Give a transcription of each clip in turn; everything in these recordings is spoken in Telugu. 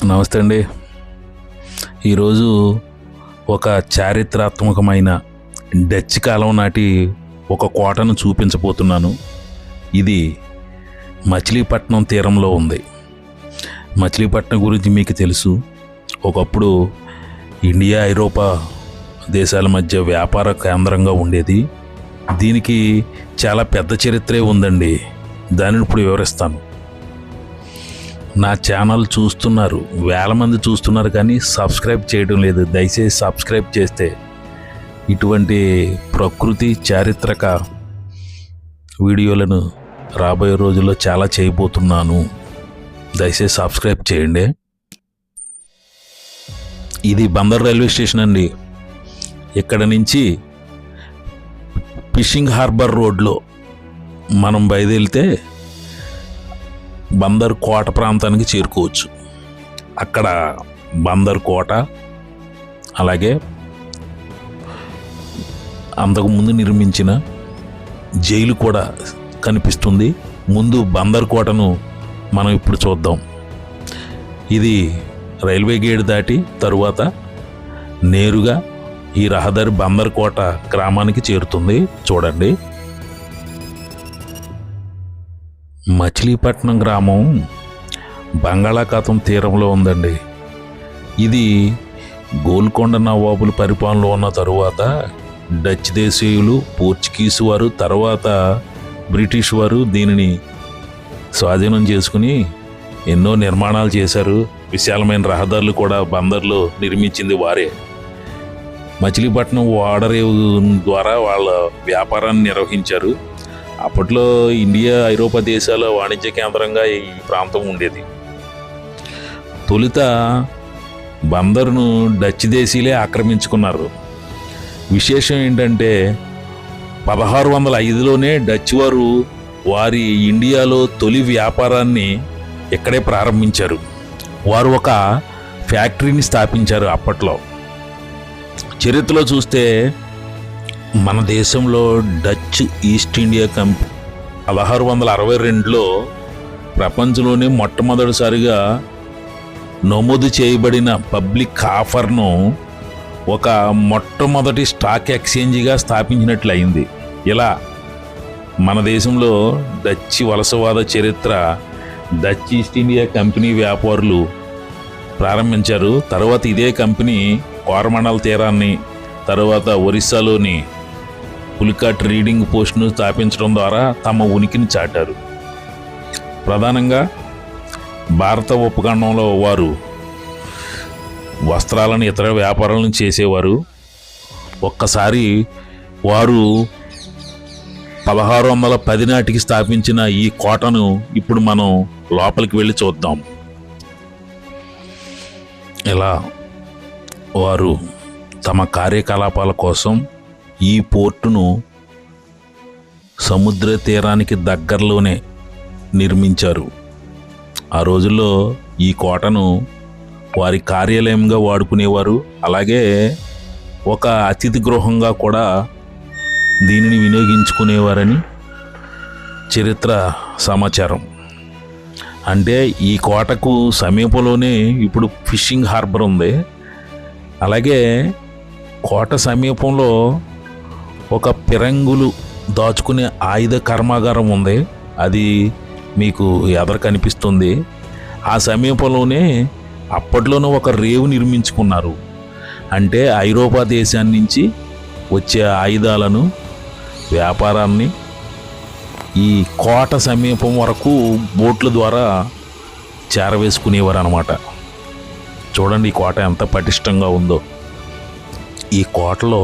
నమస్తే అండి. ఈరోజు ఒక చారిత్రాత్మకమైన డచ్ కాలం నాటి ఒక కోటను చూపించబోతున్నాను. ఇది మచిలీపట్నం తీరంలో ఉంది. మచిలీపట్నం గురించి మీకు తెలుసు. ఒకప్పుడు ఇండియా, ఐరోపా దేశాల మధ్య వ్యాపార కేంద్రంగా ఉండేది. దీనికి చాలా పెద్ద చరిత్రే ఉందండి. దానిని ఇప్పుడు వివరిస్తాను. నా ఛానల్ చూస్తున్నారు, వేల మంది చూస్తున్నారు, కానీ సబ్స్క్రైబ్ చేయడం లేదు. దయచేసి సబ్స్క్రైబ్ చేస్తే ఇటువంటి ప్రకృతి చారిత్రక వీడియోలను రాబోయే రోజుల్లో చాలా చేయబోతున్నాను. దయచేసి సబ్స్క్రైబ్ చేయండి. ఇది బందర్ రైల్వే స్టేషన్ అండి. ఇక్కడ నుంచి ఫిషింగ్ హార్బర్ రోడ్లో మనం బయలుదేరితే బందర్ కోట ప్రాంతానికి చేరుకోవచ్చు. అక్కడ బందర్ కోట, అలాగే అంతకుముందు నిర్మించిన జైలు కూడా కనిపిస్తుంది. ముందు బందర్ కోటను మనం ఇప్పుడు చూద్దాం. ఇది రైల్వే గేట్ దాటి తరువాత నేరుగా ఈ రహదారి బందర్ కోట గ్రామానికి చేరుతుంది. చూడండి, మచిలీపట్నం గ్రామం బంగాళాఖాతం తీరంలో ఉందండి. ఇది గోల్కొండ నవాబుల పరిపాలనలో ఉన్న తరువాత డచ్ దేశీయులు, పోర్చుగీసు వారు, తర్వాత బ్రిటిష్ వారు దీనిని స్వాధీనం చేసుకుని ఎన్నో నిర్మాణాలు చేశారు. విశాలమైన రహదారులు కూడా బందర్లో నిర్మించింది వారే. మచిలీపట్నం ఓడరేవు ద్వారా వాళ్ళ వ్యాపారాన్ని నిర్వహించారు. అప్పట్లో ఇండియా, ఐరోపా దేశాల వాణిజ్య కేంద్రంగా ఈ ప్రాంతం ఉండేది. తొలుత బందరును డచ్ దేశీయులే ఆక్రమించుకున్నారు. విశేషం ఏంటంటే 1605లోనే డచ్ వారు వారి ఇండియాలో తొలి వ్యాపారాన్ని ఇక్కడే ప్రారంభించారు. వారు ఒక ఫ్యాక్టరీని స్థాపించారు. అప్పట్లో చరిత్రలో చూస్తే మన దేశంలో డచ్ ఈస్ట్ ఇండియా కంపెనీ 1662లో ప్రపంచంలోనే మొట్టమొదటిసారిగా నమోదు చేయబడిన పబ్లిక్ ఆఫర్ను ఒక మొట్టమొదటి స్టాక్ ఎక్స్చేంజ్గా స్థాపించినట్లయింది. ఇలా మన దేశంలో డచ్ వలసవాద చరిత్ర డచ్ ఈస్ట్ ఇండియా కంపెనీ వ్యాపారులు ప్రారంభించారు. తర్వాత ఇదే కంపెనీ కోరమండల్ తీరాన్ని, తర్వాత ఒరిస్సాలోని పులికాట్ ట్రేడింగ్ పోస్ట్ను స్థాపించడం ద్వారా తమ ఉనికిని చాటారు. ప్రధానంగా భారత ఉపఖండంలో వారు వస్త్రాలను, ఇతర వ్యాపారాలను చేసేవారు. ఒక్కసారి వారు 1610 నాటికి స్థాపించిన ఈ కోటను ఇప్పుడు మనం లోపలికి వెళ్ళి చూద్దాం. ఇలా వారు తమ కార్యకలాపాల కోసం ఈ పోర్టును సముద్ర తీరానికి దగ్గరలోనే నిర్మించారు. ఆ రోజుల్లో ఈ కోటను వారి కార్యాలయంగా వాడుకునేవారు. అలాగే ఒక అతిథి గృహంగా కూడా దీనిని వినియోగించుకునేవారని చరిత్ర సమాచారం. అంటే ఈ కోటకు సమీపంలోనే ఇప్పుడు ఫిషింగ్ హార్బర్ ఉంది. అలాగే కోట సమీపంలో ఒక పిరంగులు దాచుకునే ఆయుధ కర్మాగారం ఉంది. అది మీకు ఎదర కనిపిస్తుంది. ఆ సమీపంలోనే అప్పట్లోనే ఒక రేవు నిర్మించుకున్నారు. అంటే ఐరోపా దేశాన్ని నుంచి వచ్చే ఆయుధాలను, వ్యాపారాన్ని ఈ కోట సమీపం వరకు బోట్ల ద్వారా చేరవేసుకునేవారు అన్నమాట. చూడండి ఈ కోట ఎంత పటిష్టంగా ఉందో. ఈ కోటలో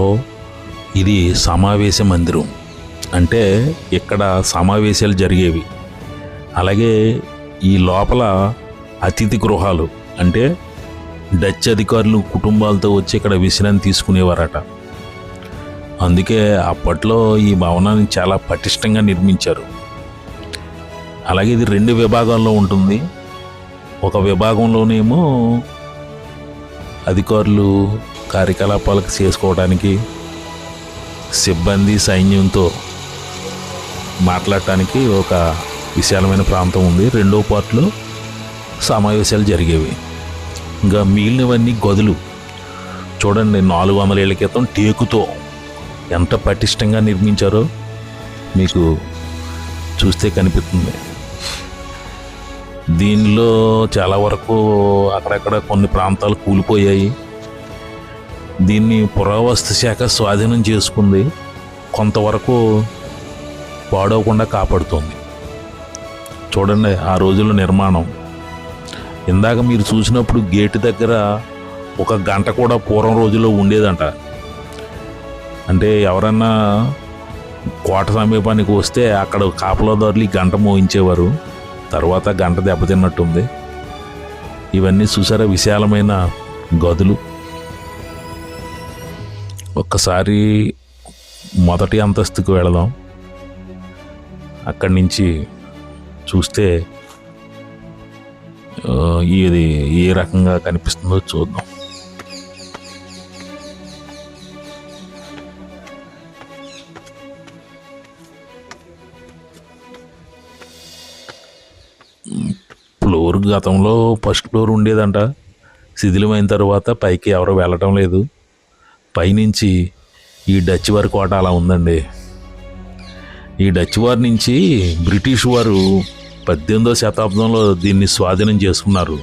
ఇది సమావేశ మందిరం, అంటే ఇక్కడ సమావేశాలు జరిగేవి. అలాగే ఈ లోపల అతిథి గృహాలు, అంటే డచ్ అధికారులు కుటుంబాలతో వచ్చి ఇక్కడ విశ్రాంతి తీసుకునేవారట. అందుకే అప్పట్లో ఈ భవనాన్ని చాలా పటిష్టంగా నిర్మించారు. అలాగే ఇది 2 విభాగాల్లో ఉంటుంది. ఒక విభాగంలోనేమో అధికారులు కార్యకలాపాలకు చేసుకోవడానికి, సిబ్బంది, సైన్యంతో మాట్లాడటానికి ఒక విశాలమైన ప్రాంతం ఉంది. రెండో పార్ట్లో సమావేశాలు జరిగేవి. ఇంకా మిగిలినవన్నీ గదులు. చూడండి, 400 ఏళ్ల క్రితం టేకుతో ఎంత పటిష్టంగా నిర్మించారో మీకు చూస్తే కనిపిస్తుంది. దీనిలో చాలా వరకు అక్కడక్కడ కొన్ని ప్రాంతాలు కూలిపోయాయి. దీన్ని పురావస్తు శాఖ స్వాధీనం చేసుకుంది, కొంతవరకు పాడవకుండా కాపాడుతుంది. చూడండి ఆ రోజుల్లో నిర్మాణం. ఇందాక మీరు చూసినప్పుడు గేటు దగ్గర 1 గంట కూడా పూర్వం రోజుల్లో ఉండేదంట. అంటే ఎవరన్నా కోట సమీపానికి వస్తే అక్కడ కాపలాదారులు గంట మోయించేవారు. తర్వాత గంట దెబ్బతిన్నట్టుంది. ఇవన్నీ చూసారా, విశాలమైన గదులు. ఒక్కసారి మొదటి అంతస్తుకు వెళదాం. అక్కడి నుంచి చూస్తే ఇది ఏ రకంగా కనిపిస్తుందో చూద్దాం. ఫ్లోర్ గతంలో ఫస్ట్ ఫ్లోర్ ఉండేదంట. శిథిలమైన తర్వాత పైకి ఎవరు వెళ్ళటం లేదు. పైనుంచి ఈ డచ్ వారి కోట అలా ఉందండి. ఈ డచ్ వారి నుంచి బ్రిటిష్ వారు 18వ శతాబ్దంలో దీన్ని స్వాధీనం చేసుకున్నారు.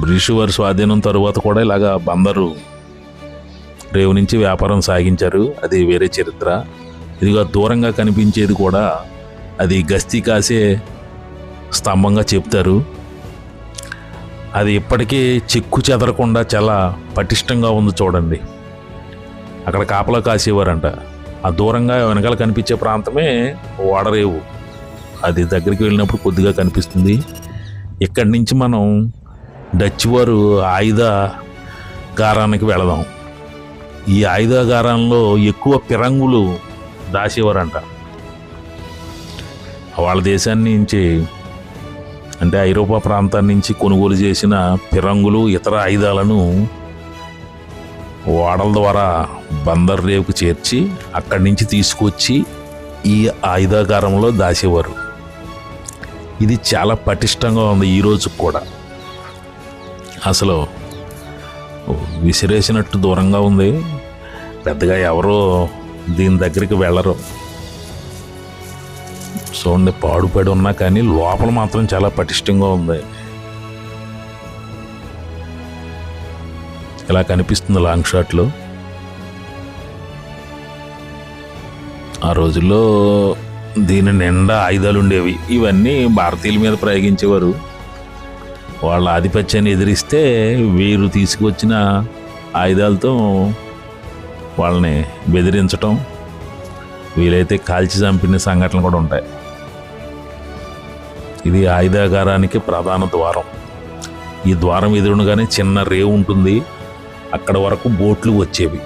బ్రిటిష్ వారి స్వాధీనం తర్వాత కూడా ఇలాగా బందరు రేవు నుంచి వ్యాపారం సాగించారు. అది వేరే చరిత్ర. ఇదిగా దూరంగా కనిపించేది కూడా అది గస్తీ కాసే స్తంభంగా చెప్తారు. అది ఇప్పటికీ చెక్కు చెదరకుండా చాలా పటిష్టంగా ఉంది. చూడండి, అక్కడ కాపలా కాసేవారంట. ఆ దూరంగా వెనకాల కనిపించే ప్రాంతమే ఓడరేవు. అది దగ్గరికి వెళ్ళినప్పుడు కొద్దిగా కనిపిస్తుంది. ఇక్కడి నుంచి మనం డచ్ వారు ఆయుధాగారానికి వెళదాం. ఈ ఆయుధాగారంలో ఎక్కువ పిరంగులు దాచేవారంట. వాళ్ళ దేశాన్ని నుంచి, అంటే ఐరోపా ప్రాంతాన్ని నుంచి కొనుగోలు చేసిన పిరంగులు, ఇతర ఆయుధాలను ఓడల ద్వారా బందర్ రేవుకు చేర్చి అక్కడి నుంచి తీసుకొచ్చి ఈ ఆయుధాగారంలో దాచేవారు. ఇది చాలా పటిష్టంగా ఉంది ఈ రోజు కూడా. అసలు విసిరేసినట్టు దూరంగా ఉంది. పెద్దగా ఎవరో దీని దగ్గరికి వెళ్ళరు. చూడండి, పాడుపడి ఉన్నా కానీ లోపల మాత్రం చాలా పటిష్టంగా ఉంది. ఇలా కనిపిస్తుంది లాంగ్ షాట్లో. ఆ రోజుల్లో దీని నిండా ఆయుధాలు ఉండేవి. ఇవన్నీ భారతీయుల మీద ప్రయోగించేవారు. వాళ్ళ ఆధిపత్యాన్ని ఎదిరిస్తే వీరు తీసుకువచ్చిన ఆయుధాలతో వాళ్ళని బెదిరించటం, వీలైతే కాల్చి చంపిన సంఘటనలు కూడా ఉంటాయి. ఇది ఆయుధాగారానికి ప్రధాన ద్వారం. ఈ ద్వారం ఎదురుగానే చిన్న రేవు ఉంటుంది. అక్కడ వరకు బోట్లు వచ్చేవి.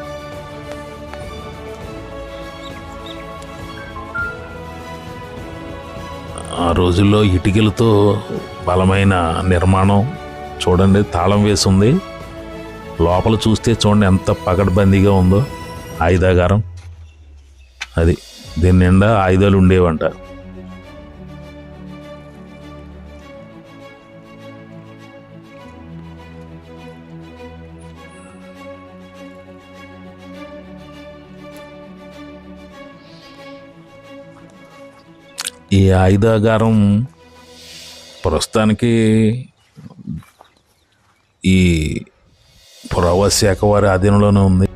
ఆ రోజుల్లో ఇటుకలతో బలమైన నిర్మాణం. చూడండి, తాళం వేసి ఉంది. లోపల చూస్తే చూడండి ఎంత పకడ్బందీగా ఉందో ఆయుధాగారం. అది దీని నిండా ఆయుధాలు ఉండేవంట. ఈ ఆయుధాగారం ప్రస్తుతానికి ఈ పురావస్తు శాఖ వారి ఆధీనంలోనే ఉంది.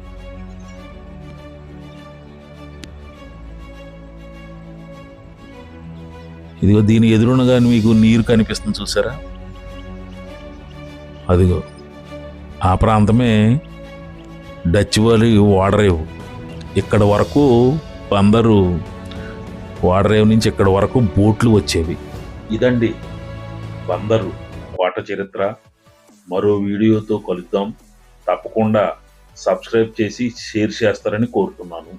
ఇదిగో దీని ఎదురునగా మీకు నీరు కనిపిస్తుంది, చూసారా? అదిగో ఆ ప్రాంతమే డచ్ వారి ఓడరేవు. ఇక్కడ వరకు అందరూ ఓడరేవు నుంచి ఇక్కడ వరకు బోట్లు వచ్చేవి. ఇదండి బందరు కోట చరిత్ర. మరో వీడియోతో కలుద్దాం. తప్పకుండా సబ్స్క్రైబ్ చేసి షేర్ చేస్తారని కోరుతున్నాను.